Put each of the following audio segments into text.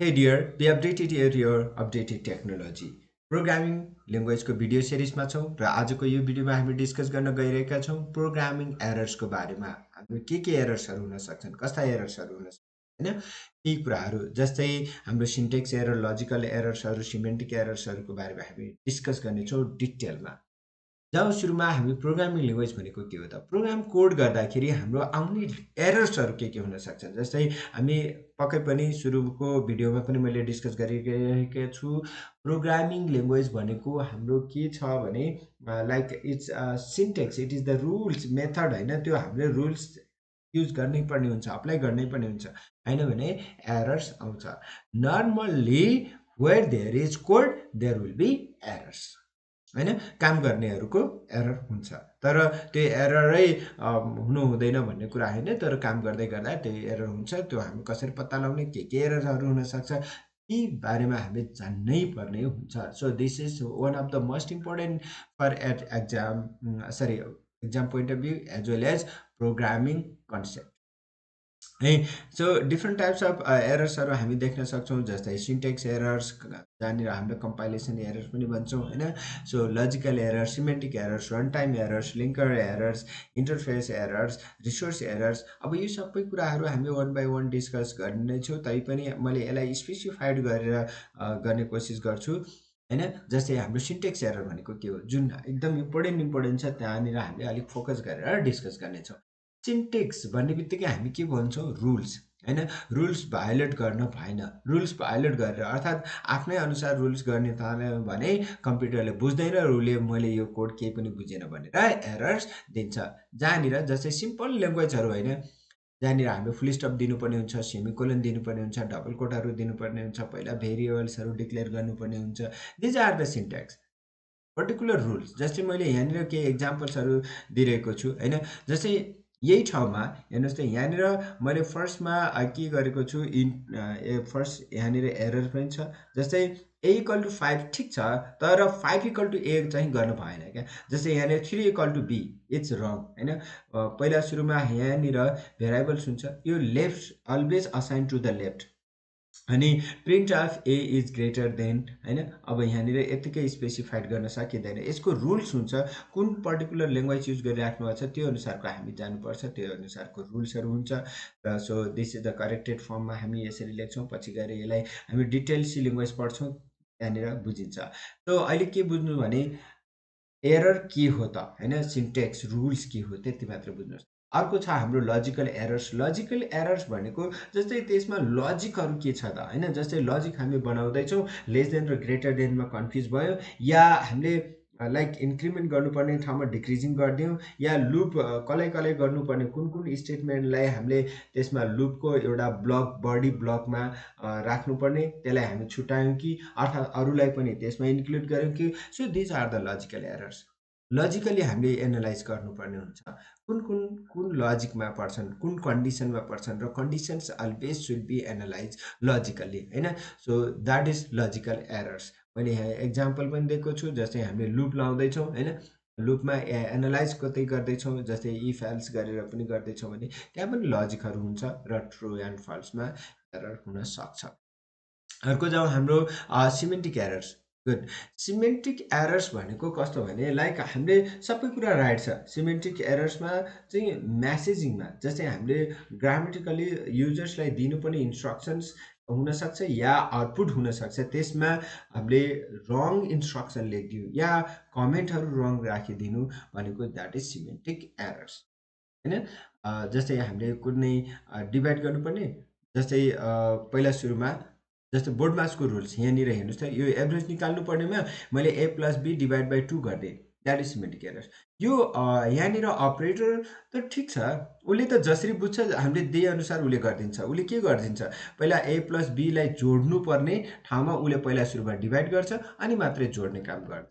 Hey dear, we updated your updated technology. Programming ल्याङ्ग्वेजको video सिरिजमा छौँ र आजको यो भिडियोमा हामी डिस्कस गर्न गइरहेका छौँ प्रोग्रामिङ एरर्सको बारेमा। हाम्रो के एरर्सहरू हुन सक्छन्, कस्ता एरर्सहरू हुन सक्छन् हैन? यी कुराहरू जस्तै हाम्रो सिन्टेक्स एरर, लजिकल एरर्सहरू, सिमेन्टिक एरर्सहरूको बारेमा हामी डिस्कस गर्नेछौँ डिटेलमा। जब सुरुमा हामी प्रोग्रामिङ ल्याङ्ग्वेज भनेको के हो त? प्रोग्राम कोड गर्दाखेरि हाम्रो आउने एरर्सहरू के हुन सक्छन्? जस्तै हामी पक्कै पनि सुरुको भिडियोमा पनि मैले डिस्कस गरिरहेको छु। प्रोग्रामिङ ल्याङ्ग्वेज भनेको हाम्रो के छ भने like it's Sintex, it is the rules method हैन, त्यो हामीले रुल्स युज गर्नै पर्ने हुन्छ, अप्लाई गर्नै पर्ने हुन्छ, हैन भने एरर्स आउँछ। Normally where there is code there will be errors, हैन? काम गर्नेहरूको एरर हुन्छ, तर त्यो एररै हुनु हुँदैन भन्ने कुरा हैन, तर काम गर्दै गर्दा त्यो एरर हुन्छ। त्यो हामी कसरी पत्ता लगाउने, के एररहरू हुन सक्छ, यी बारेमा हामीले जान्नै पर्ने हुन्छ। So this is one of the most important for exam point of view as well as programming concept है। सो डिफ्रेन्ट टाइप्स अफ एरर्सहरू हामी देख्न सक्छौँ, जस्तै सिन्टेक्स एरर्स, जहाँनिर हामीले कम्पाइलेसन एरर्स पनि भन्छौँ हैन। So logical errors, semantic errors, run time errors, linker errors, interface errors, resource errors. अब यो सबै कुराहरू हामी वान बाई वान डिस्कस गर्नेछौँ, तैपनि मैले यसलाई स्पेसिफाइड गरेर गर्ने कोसिस गर्छु हैन। जस्तै हाम्रो सिन्टेक्स एरर भनेको के हो, जुन एकदम इम्पोर्टेन्ट छ, त्यहाँनिर हामीले अलिक फोकस गरेर डिस्कस गर्नेछौँ। सिन्टेक्स भन्ने बित्तिकै हामी के भन्छौँ, रुल्स हैन। रुल्स भायोलेट गर्न भएन। रुल्स भायोलेट गरेर अर्थात् आफ्नै अनुसार रुल्स गर्ने थाल्यो भने कम्प्युटरले बुझ्दैन, उसले मैले यो कोड केही पनि बुझेन भनेर एरर्स दिन्छ। जहाँनिर जस्तै सिम्पल ल्याङ्ग्वेजहरू हैन, जहाँनिर हामीले फुल स्टप दिनुपर्ने हुन्छ, सेमिकोलन दिनुपर्ने हुन्छ, डबल कोटहरू दिनुपर्ने हुन्छ, पहिला भेरिएबल्सहरू डिक्लेयर गर्नुपर्ने हुन्छ। These are the syntax, particular rules. जस्तै मैले यहाँनिर केही एक्जाम्पल्सहरू दिइरहेको छु हैन। जस्तै यही ठाउँमा हेर्नुहोस् त, यहाँनिर मैले फर्स्टमा के गरेको छु, फर्स्ट यहाँनिर एरर पनि छ। जस्तै a इक्वल टु 5 ठिक छ, तर 5 इक्वल टु a चाहिँ गर्न भएन क्या। जस्तै यहाँनिर 3 equal to b, it's wrong हैन। पहिला सुरुमा यहाँनिर भेरिएबल्स हुन्छ, यो left always assign to the left, अनि print of A is greater than हैन। अब यहाँनिर यतिकै स्पेसिफाइड गर्न सकिँदैन, यसको रुल्स हुन्छ। कुन पर्टिकुलर ल्याङ्ग्वेज युज गरिराख्नु भएको छ त्यो अनुसारको हामी जानुपर्छ, त्यो अनुसारको रुल्सहरू हुन्छ। र so this is the corrected फर्ममा हामी यसरी लेख्छौँ, पछि गएर यसलाई हामी डिटेल सी ल्याङ्ग्वेज पढ्छौँ, त्यहाँनिर बुझिन्छ। सो अहिले के बुझ्नु भने एरर के हो त हैन, सिन्टेक्स रुल्स के हो त्यति मात्र बुझ्नुहोस्। अर्को छ हाम्रो लजिकल एरर्स। लजिकल एरर्स भनेको जस्तै त्यसमा लजिकहरू के छ त हैन। जस्तै लजिक हामी बनाउँदैछौँ, लेस देन र ग्रेटर देनमा कन्फ्युज भयो, या हामीले लाइक इन्क्रिमेन्ट गर्नुपर्ने ठाउँमा डिक्रिजिङ गरिदियौँ, या लुप कलै गर्नुपर्ने कुन स्टेटमेन्टलाई हामीले त्यसमा लुपको एउटा ब्लक बडी ब्लकमा राख्नुपर्ने, त्यसलाई हामी छुट्यायौँ कि अर्थात् अरूलाई पनि त्यसमा इन्क्लुड गऱ्यौँ कि। So these are the logical errors. Logically हामीले एनालाइज गर्नुपर्ने हुन्छ, कुन लजिकमा पर्छन्, कुन कन्डिसनमा पर्छन्, र conditions always should be analyse logically हैन। So that is logical errors. मैले यहाँ एक्जाम्पल पनि दिएको छु, जस्तै हामीले लुप लाउँदैछौँ हैन, लुपमा एनालाइज कतै गर्दैछौँ, जस्तै इफ एल्स गरेर पनि गर्दैछौँ भने त्यहाँ पनि लजिकहरू हुन्छ, र ट्रु एन्ड फल्समा एरर हुन सक्छ। अर्को जाउँ हाम्रो semantic errors. Good. Semantic errors भनेको कस्तो भने लाइक हामीले सबै कुरा राइट छ। सिमेन्टिक एरर्समा चाहिँ म्यासेजिङमा, जस्तै हामीले ग्रामेटिकली युजर्सलाई दिनुपर्ने इन्स्ट्रक्सन्स हुनसक्छ या आउटपुट हुनसक्छ, त्यसमा हामीले रङ इन्स्ट्रक्सन लेखिदिउँ या कमेन्टहरू रङ राखिदिनु भनेको द्याट इज सिमेन्टिक एरर्स हैन। जस्तै हामीले कुनै डिभाइड गर्नुपर्ने, जस्तै पहिला सुरुमा जस्तै बोर्ड मासको रुल्स यहाँनिर हेर्नुहोस् त, यो एभरेज निकाल्नु पर्नेमा मैले a plus B divide by 2 गरिदिएँ, द्याट इज सिमेन्टिक एरर्स। यो यहाँनिर अपरेटर त ठिक छ, उसले त जसरी बुझ्छ हामीले त्यही अनुसार उसले गरिदिन्छ। उसले के गरिदिन्छ, पहिला a प्लस बीलाई जोड्नु पर्ने ठाउँमा उसले पहिला सुरुमा डिभाइड गर्छ, अनि मात्रै जोड्ने काम गर्छ।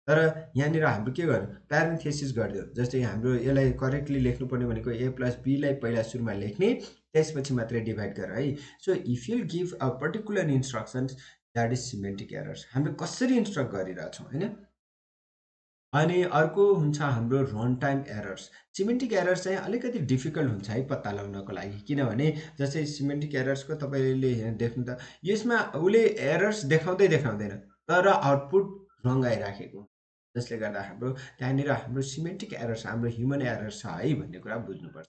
तर यहाँनिर हाम्रो के गर्यो, प्यारेन्थेसिस गरिदियो। जस्तै हाम्रो यसलाई करेक्टली लेख्नुपर्ने भनेको a प्लस बीलाई पहिला सुरुमा लेख्ने, त्यसपछि मात्रै डिभाइड गर है। So if you give a particular instructions that is semantic errors. हामीले कसरी इन्स्ट्रक्ट गरिरहेछौँ हैन, अनि अर्को हुन्छ हाम्रो run time errors. Semantic errors चाहिँ अलिकति डिफिकल्ट हुन्छ है पत्ता लगाउनको लागि, किनभने जस्तै सिमेन्टिक एरर्सको तपाईँले देख्नु त यसमा उसले एरर्स देखाउँदै देखाउँदैन, तर आउटपुट रङ आइराखेको, जसले गर्दा त्यहाँनिर हाम्रो सिमेन्टिक एरर्स, हाम्रो ह्युमन एरर्स छ है भन्ने कुरा बुझ्नुपर्छ।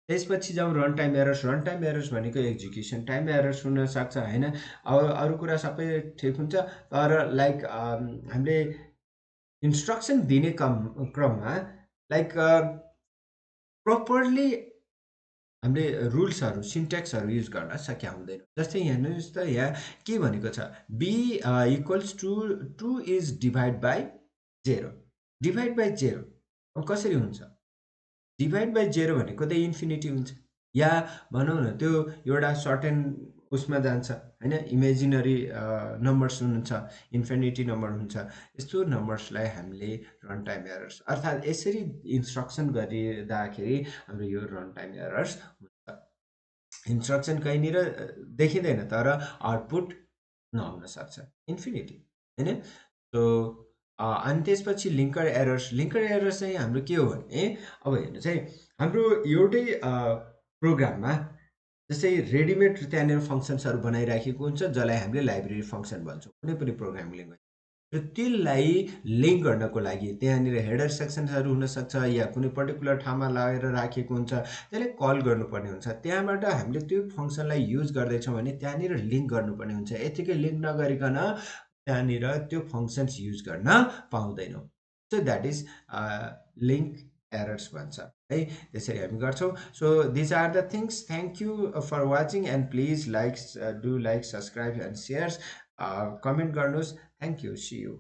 त्यसपछि जाउँ run time errors. Run time errors भनेको एक्जिक्युसन टाइम एरर्स हुनसक्छ होइन। अब अरू कुरा सबै ठिक हुन्छ, तर लाइक हामीले इन्स्ट्रक्सन दिने क्रममा लाइक प्रोपरली हामीले रुल्सहरू सिन्ट्याक्सहरू युज गर्न सकिया हुँदैन। जस्तै यहाँ हेर्नुहोस् त, यहाँ के भनेको छ, B equals to 2 is divide by 0। Divide by 0 अब कसरी हुन्छ? डिभाइड बाई 0 भनेको त इन्फिनिटी हुन्छ, या भनौँ न त्यो एउटा सर्टेन उसमा जान्छ होइन, इमेजिनरी नम्बर्स हुनुहुन्छ, इन्फिनिटी नम्बर हुन्छ। यस्तो नम्बर्सलाई हामीले रन टाइम एरर्स, अर्थात् यसरी इन्स्ट्रक्सन गरिँदाखेरि हाम्रो यो रन टाइम एरर्स हुन्छ। इन्स्ट्रक्सन कहीँनिर देखिँदैन, तर आउटपुट नहुन सक्छ, इन्फिनिटी होइन। सो अनि त्यसपछि लिङ्कर एरर्स। लिङ्कर एरर्स चाहिँ हाम्रो के हो भने, अब हेर्नु चाहिँ हाम्रो एउटै प्रोग्राममा जस्तै रेडिमेड त्यहाँनिर फङ्सन्सहरू बनाइराखेको हुन्छ, जसलाई हामीले लाइब्रेरी फङ्सन भन्छौँ कुनै पनि प्रोग्रामिङ ल्याङ्ग्वेज। र त्यसलाई लिङ्क गर्नको लागि त्यहाँनिर हेडर सेक्सन्सहरू हुनसक्छ, या कुनै पर्टिकुलर ठाउँमा लगाएर राखेको हुन्छ, त्यसलाई कल गर्नुपर्ने हुन्छ। त्यहाँबाट हामीले त्यो फङ्सनलाई युज गर्दैछौँ भने त्यहाँनिर लिङ्क गर्नुपर्ने हुन्छ। यतिकै लिङ्क नगरिकन त्यहाँनिर त्यो फङ्सन्स युज गर्न पाउँदैनौँ। So that is link errors भन्छ है, त्यसरी हामी गर्छौँ। So these are the things. Thank you for watching, and please like, do like, subscribe and shares, comment गर्नुहोस्। Thank you, see you.